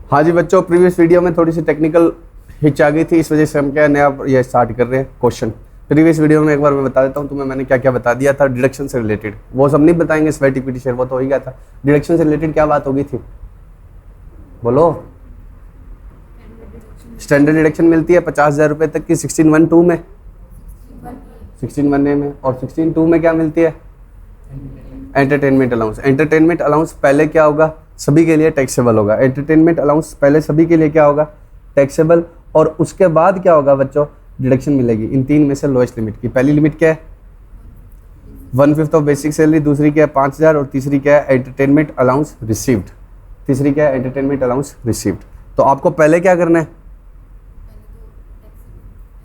हाँ जी बच्चों, previous video में थोड़ी सी टेक्निकल हिच आ गई थी, इस वजह से हम क्या नया ये स्टार्ट कर रहे हैं क्वेश्चन। प्रीवियस वीडियो में एक बार मैं बता देता हूँ तुम्हें, मैंने क्या क्या बता दिया था डिडक्शन से रिलेटेड। वो सब नहीं बताएंगे, स्वेट इक्विटी शेयर वो तो हो ही गया था। डिडक्शन से रिलेटेड क्या बात हो गई थी बोलो? स्टैंडर्ड डिडक्शन मिलती है 50,000 रुपये तक की 16(1)(2) में, 16(1)(a) में, और 16(2) में क्या मिलती है? Entertainment allowance. एंटरटेनमेंट अलाउंस पहले क्या होगा? सभी के लिए टैक्सेबल होगा। एंटरटेनमेंट अलाउंस पहले सभी के लिए क्या होगा? टैक्सेबल। और उसके बाद क्या होगा बच्चों? डिडक्शन मिलेगी इन तीन में से लोएस्ट लिमिट की। पहली लिमिट क्या है? 1/5 ऑफ बेसिक सैलरी, दूसरी क्या है 5,000, और तीसरी क्या है? Entertainment allowance received. तीसरी क्या है? Entertainment allowance received. तो आपको पहले क्या करना है?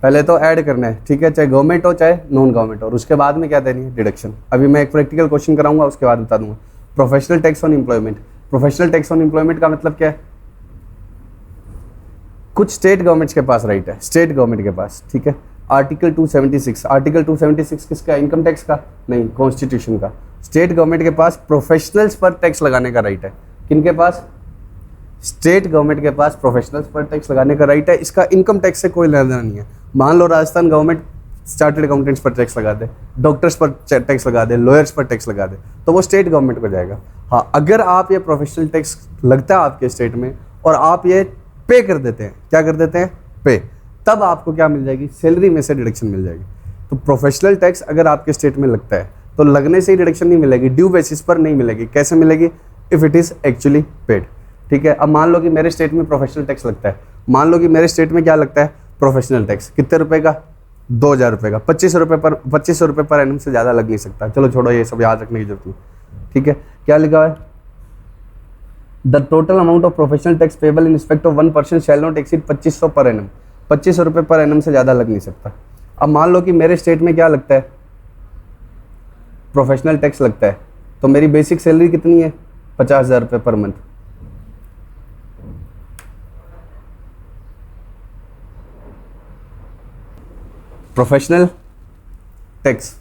पहले तो ऐड करना है, ठीक है, चाहे गवर्नमेंट हो चाहे नॉन गवर्नमेंट हो, और उसके बाद में क्या देनी है? डिडक्शन। अभी मैं एक प्रैक्टिकल क्वेश्चन कराऊंगा, उसके बाद बता दूंगा। Professional tax on employment. Professional tax on employment का मतलब क्या है? कुछ स्टेट गवर्नमेंट्स के पास राइट है, स्टेट गवर्नमेंट के पास, ठीक है। आर्टिकल 276, आर्टिकल 276 किसका? इनकम टैक्स का? नहीं, कॉन्स्टिट्यूशन का। स्टेट गवर्नमेंट के पास प्रोफेशनल्स पर टैक्स लगाने का राइट है। किनके पास? स्टेट गवर्नमेंट के पास प्रोफेशनल्स पर टैक्स लगाने का राइट है। इसका इनकम टैक्स से कोई लेना देना नहीं है। मान लो राजस्थान गवर्नमेंट चार्टर्ड अकाउंटेंट्स पर टैक्स लगा दे, डॉक्टर्स पर टैक्स लगा दे, लॉयर्स पर टैक्स लगा दे, तो वो स्टेट गवर्नमेंट को जाएगा। हाँ, अगर आप ये प्रोफेशनल टैक्स लगता है आपके स्टेट में और आप ये पे कर देते हैं, क्या कर देते हैं? पे, तब आपको क्या मिल जाएगी? सैलरी में से डिडक्शन मिल जाएगी। तो प्रोफेशनल टैक्स अगर आपके स्टेट में लगता है तो लगने से ही डिडक्शन नहीं मिलेगी, ड्यू बेसिस पर नहीं मिलेगी। कैसे मिलेगी? If it is actually paid, ठीक है। अब मान लो कि मेरे स्टेट में प्रोफेशनल टैक्स लगता है, मान लो कि मेरे स्टेट में क्या लगता है? प्रोफेशनल टैक्स कितने रुपए का? 2,000 रुपये का। 2500 रुपये पर एनम से ज़्यादा लग नहीं सकता। चलो छोड़ो, ये सब याद रखने की जरूरत नहीं, ठीक है। क्या लिखा है? The total amount of professional tax payable in respect of 1% shall not exceed 2500 per annum. 2500 रुपये पर एनम से ज़्यादा लग नहीं सकता। अब मान लो कि मेरे स्टेट में क्या लगता है? प्रोफेशनल टैक्स लगता है, तो मेरी बेसिक सैलरी कितनी है? 50,000 रुपये पर मंथ। प्रोफेशनल टैक्स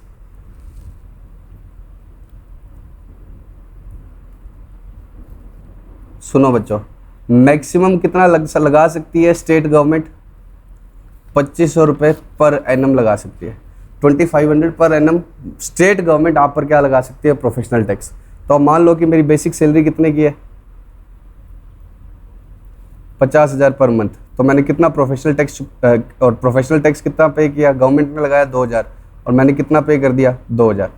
सुनो बच्चों, मैक्सिमम कितना लगा सकती है स्टेट गवर्नमेंट? 2500 रुपये पर एनम लगा सकती है। 2500 पर एनम स्टेट गवर्नमेंट आप पर क्या लगा सकती है? Professional tax. तो मान लो कि मेरी बेसिक सैलरी कितने की है? 50,000 पर मंथ। तो मैंने कितना प्रोफेशनल टैक्स और प्रोफेशनल टैक्स कितना पे किया? गवर्नमेंट ने लगाया 2,000 और मैंने कितना पे कर दिया? 2,000।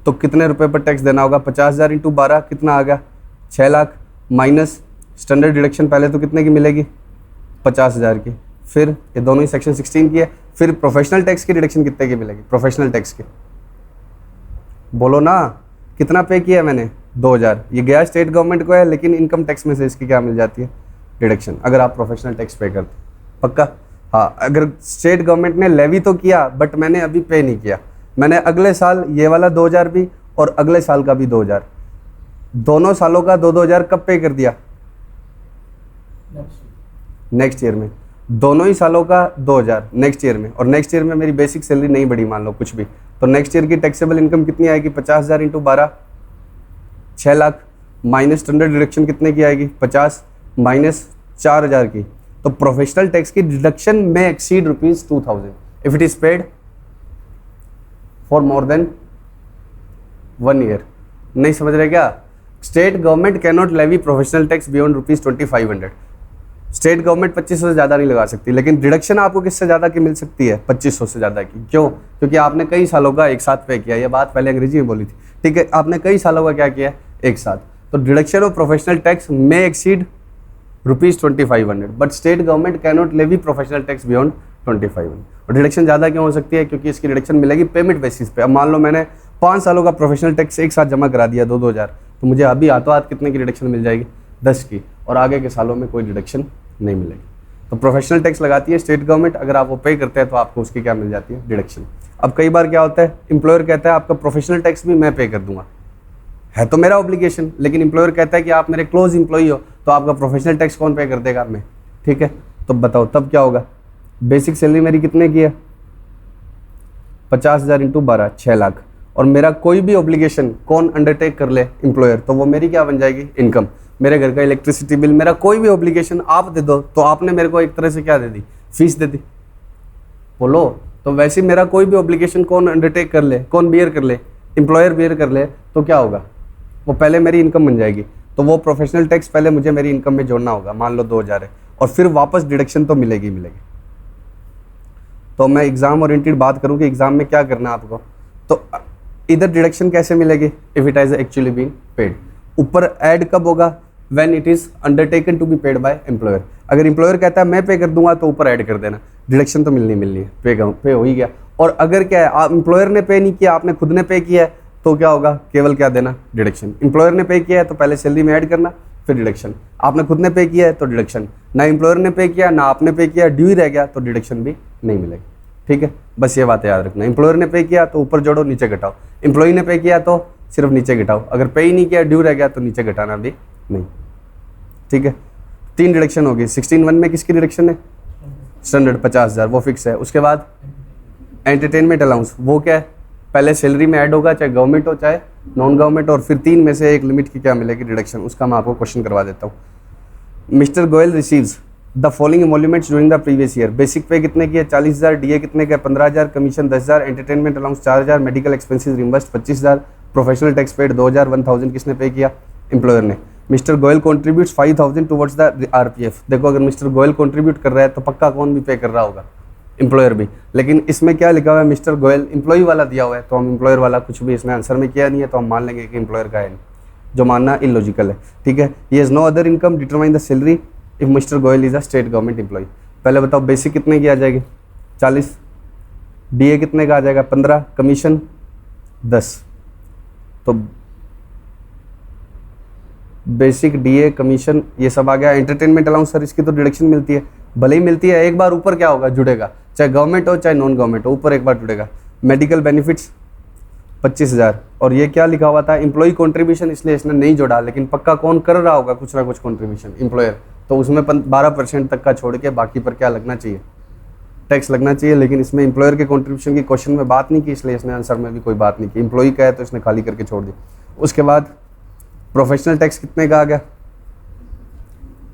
तो कितने रुपए पर टैक्स देना होगा? 50,000 इंटू 12 कितना आ गया? 6 लाख, माइनस स्टैंडर्ड डिडक्शन पहले तो कितने की मिलेगी? 50,000 की। फिर ये दोनों ही सेक्शन 16 की है। फिर प्रोफेशनल टैक्स की डिडक्शन कितने की मिलेगी? प्रोफेशनल टैक्स की बोलो ना, कितना पे किया मैंने? 2,000। ये गया स्टेट गवर्नमेंट को है, लेकिन इनकम टैक्स में से इसकी क्या मिल जाती है? डिडक्शन, अगर आप प्रोफेशनल टैक्स पे करते। पक्का? हाँ, अगर स्टेट गवर्नमेंट ने लेवी तो किया बट मैंने अभी पे नहीं किया, मैंने अगले साल ये वाला 2,000 भी और अगले साल का भी 2,000, दोनों सालों का 2,000 कब पे कर दिया? नेक्स्ट ईयर में। दोनों ही सालों का 2,000 नेक्स्ट ईयर में, और नेक्स्ट ईयर में मेरी बेसिक सैलरी नहीं बढ़ी मान लो कुछ भी, तो नेक्स्ट ईयर की टैक्सेबल इनकम कितनी आएगी? 50,000 into 12 6 lakh, minus standard deduction कितने की आएगी? 50 माइनस 4,000 की। तो प्रोफेशनल टैक्स की डिडक्शन में exceed ₹2,000 if it is paid for more than 1 year. नहीं समझ रहे क्या? State government can not levy professional tax beyond ₹2,500। State government 2500 से ज़्यादा नहीं लगा सकती, लेकिन डिडक्शन आपको किससे ज़्यादा की मिल सकती है? 2500 से ज़्यादा की। क्यों? क्योंकि आपने कई सालों का एक साथ पे किया। ये बात पहले अंग्रेजी में बोली थी, ठीक है। आपने कई सालों का क्या किया? एक साथ। तो डिडक्शन ऑफ प्रोफेशनल टैक्स में exceed ₹2,500, but state government can not levy professional tax beyond 2,500। और डिडक्शन ज़्यादा क्यों हो सकती है? क्योंकि इसकी डिडक्शन मिलेगी पेमेंट बेसिस पे। अब मान लो मैंने 5 सालों का प्रोफेशनल टैक्स एक साथ जमा करा दिया 2,000, तो मुझे अभी हाथों हाथ कितने की डिडक्शन मिल जाएगी? 10 की, और आगे के सालों में कोई डिडक्शन नहीं मिलेगी। तो प्रोफेशनल टैक्स लगाती है स्टेट गवर्नमेंट, अगर आप वो पे करते हैं तो आपको उसकी क्या मिल जाती है? डिडक्शन। अब कई बार क्या होता है, एम्प्लॉयर कहता है आपका प्रोफेशनल टैक्स भी मैं पे कर दूंगा, है तो मेरा ऑब्लिगेशन, लेकिन एम्प्लॉयर कहता है कि आप मेरे क्लोज एम्प्लॉई हो तो आपका प्रोफेशनल टैक्स कौन पे कर देगा? मैं। ठीक है, तो बताओ तब क्या होगा? बेसिक सैलरी मेरी कितने की है? 50,000 इंटू 12 6 लाख, और मेरा कोई भी ऑब्लिगेशन कौन अंडरटेक कर ले? एम्प्लॉयर, तो वो मेरी क्या बन जाएगी? इनकम। मेरे घर का इलेक्ट्रिसिटी बिल, मेरा कोई भी ऑब्लिगेशन आप दे दो तो आपने मेरे को एक तरह से क्या दे दी, फीस दे दी। बोलो, तो वैसे मेरा कोई भी ऑब्लिगेशन कौन अंडरटेक कर ले, कौन बियर कर ले, एम्प्लॉयर बियर कर ले, तो क्या होगा, वो पहले मेरी इनकम बन जाएगी। तो वो प्रोफेशनल टैक्स पहले मुझे मेरी इनकम में जोड़ना होगा, मान लो 2000 है, और फिर वापस डिडक्शन तो मिलेगी मिलेगी। तो मैं एग्जाम ओरिएंटेड बात करूं कि एग्जाम में क्या करना है आपको, तो इधर डिडक्शन कैसे मिलेगी, if it is actually being paid. ऊपर ऐड कब होगा, when it is undertaken to be paid by employer. अगर एम्प्लॉयर कहता है मैं पे कर दूंगा तो ऊपर ऐड कर देना, डिडक्शन तो मिलनी है, पे हो ही गया। और अगर क्या है, आप एम्प्लॉयर ने पे नहीं किया, आपने खुद ने पे किया है, तो क्या होगा, केवल क्या देना, डिडक्शन। एम्प्लॉयर ने पे किया है तो पहले सैलरी में ऐड करना, फिर डिडक्शन। आपने खुद ने पे किया है तो डिडक्शन, ना एम्प्लॉयर ने पे किया ना आपने पे किया, ड्यू ही रह गया तो डिडक्शन भी नहीं मिलेगी। ठीक है, बस ये बात याद रखना। एम्प्लॉयर ने पे किया तो ऊपर जोड़ो नीचे घटाओ, एम्प्लॉय ने पे किया तो सिर्फ नीचे घटाओ, अगर पे ही नहीं किया ड्यू रह गया तो नीचे घटाना भी नहीं। ठीक है, 3 डिडक्शन होगी। 16(1) में किसकी डिडक्शन है, स्टैंडर्ड 50,000 वो फिक्स है। उसके बाद एंटरटेनमेंट अलाउंस, वो क्या है, पहले सैलरी में ऐड होगा, चाहे गवर्नमेंट हो चाहे नॉन गवर्नमेंट, और फिर 3 में से एक लिमिट की क्या मिलेगी, डिडक्शन। उसका मैं आपको क्वेश्चन करवा देता हूँ। Mister Goyal receives the following emoluments during the previous year. Basic pay कितने की है, 40,000, डीए कितने का, 15,000, commission 10,000, entertainment allowance 4,000, medical expenses reimbursed 25,000, professional tax paid 2,000, 1,000 किसने पे किया, एम्प्लॉयर ने। Mister Goyal contributes 5,000 towards the RPF. देखो, अगर मिस्टर गोयल कॉन्ट्रीब्यूट कर रहा है तो पक्का कौन भी पे कर रहा होगा, एम्प्लॉयर भी। लेकिन इसमें क्या लिखा हुआ है, मिस्टर गोयल एम्प्लॉय वाला दिया हुआ है, तो हम एम्प्लॉयर वाला कुछ भी इसने आंसर में किया नहीं है, तो हम मान लेंगे कि एम्प्लॉयर का है, जो मानना इलॉजिकल है। ठीक है, ये is no other income determine the salary if mister Goyal is a state government employ. पहले बताओ, बेसिक कितने की आ जाएगी, 40, डीए कितने का आ जाएगा, 15, कमीशन 10। तो बेसिक, डीए, कमीशन ये सब आ गया। एंटरटेनमेंट अलाउंस सर, इसकी तो डिडक्शन मिलती है, भले ही मिलती है, एक बार ऊपर क्या होगा, जुड़ेगा, चाहे गवर्नमेंट हो चाहे नॉन गवर्नमेंट हो, ऊपर एक बार जुड़ेगा। मेडिकल बेनिफिट्स 25,000, और ये क्या लिखा हुआ था, एम्प्लॉय कॉन्ट्रीब्यूशन, इसलिए इसने नहीं जोड़ा, लेकिन पक्का कौन कर रहा होगा कुछ ना कुछ कॉन्ट्रीब्यूशन, एम्प्लॉयर, तो उसमें 12% तक का छोड़ के बाकी पर क्या लगना चाहिए, टैक्स लगना चाहिए। लेकिन इसमें एम्प्लॉयर के कॉन्ट्रीब्यूशन की क्वेश्चन में बात नहीं की, इसलिए इसने आंसर में भी कोई बात नहीं की। एम्प्लॉय का है तो इसने खाली करके छोड़ दी। उसके बाद प्रोफेशनल टैक्स कितने का आ गया,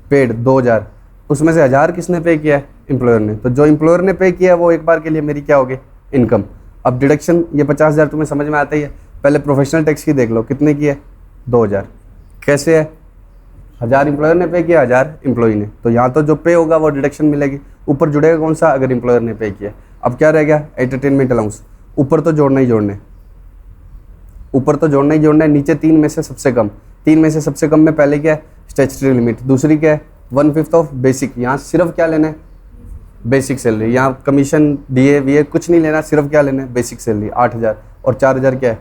पेड 2,000, उसमें से 1,000 किसने पे किया है, एम्प्लॉयर ने। तो जो एम्प्लॉयर ने पे किया है वो एक बार के लिए मेरी क्या होगी, इनकम। अब डिडक्शन, ये 50,000 तुम्हें समझ में आता ही है। पहले प्रोफेशनल टैक्स की देख लो, कितने की है, 2,000। कैसे है, 1,000 एम्प्लॉयर ने पे किया, 1,000 एम्प्लॉय ने, तो यहाँ तो जो पे होगा वो डिडक्शन मिलेगी। ऊपर जुड़ेगा कौन सा, अगर एम्प्लॉयर ने पे किया। अब क्या रह गया, एंटरटेनमेंट अलाउंस, ऊपर तो जोड़ना ही जोड़ना है, ऊपर तो जोड़ना ही जोड़ना है। नीचे 3 में से सबसे कम, 3 में से सबसे कम में पहले क्या है, स्टैट्यूटरी लिमिट, दूसरी क्या है, 1/5 ऑफ बेसिक। यहाँ सिर्फ क्या लेना है, बेसिक सैलरी, यहाँ कमीशन डीए वीए कुछ नहीं लेना, सिर्फ क्या लेना है, बेसिक सैलरी 8,000, और 4,000 क्या है,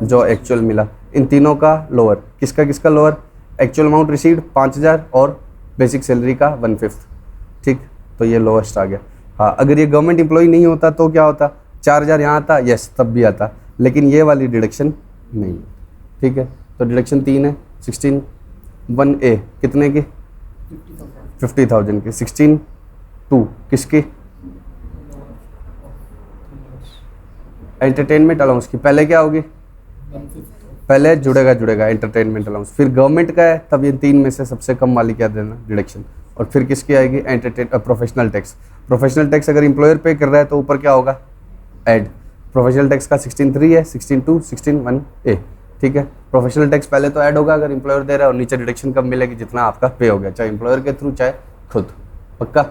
जो एक्चुअल मिला। इन तीनों का लोअर, किसका किसका लोअर, एक्चुअल अमाउंट रिसीव्ड 5,000 और बेसिक सैलरी का 1/5। ठीक, तो ये लोएस्ट आ गया। हाँ, अगर ये गवर्नमेंट एम्प्लॉय नहीं होता तो क्या होता, 4,000 यहाँ आता, यस तब भी आता, लेकिन ये वाली डिडक्शन नहीं। ठीक है, तो डिडक्शन 3 है। 16(1)(a) कितने की, 50,000 की। 16(2) किसकी, एंटरटेनमेंट अलाउंस की। पहले क्या होगी, पहले जुड़ेगा एंटरटेनमेंट अलाउंस, फिर गवर्नमेंट का है, तब ये 3 में से सबसे कम वाली क्या देना, डिडक्शन, और फिर किसकी आएगी, प्रोफेशनल टैक्स। प्रोफेशनल टैक्स अगर एम्प्लॉयर पे कर रहा है तो ऊपर क्या होगा, ऐड। प्रोफेशनल टैक्स का 16(3) है, 16(2), 16(1)(a). ठीक है, प्रोफेशनल टैक्स पहले तो ऐड होगा अगर एम्प्लॉयर दे रहा है, और नीचे डिडक्शन कब मिलेगी, जितना आपका पे हो गया, चाहे एम्प्लॉयर के थ्रू चाहे खुद। पक्का।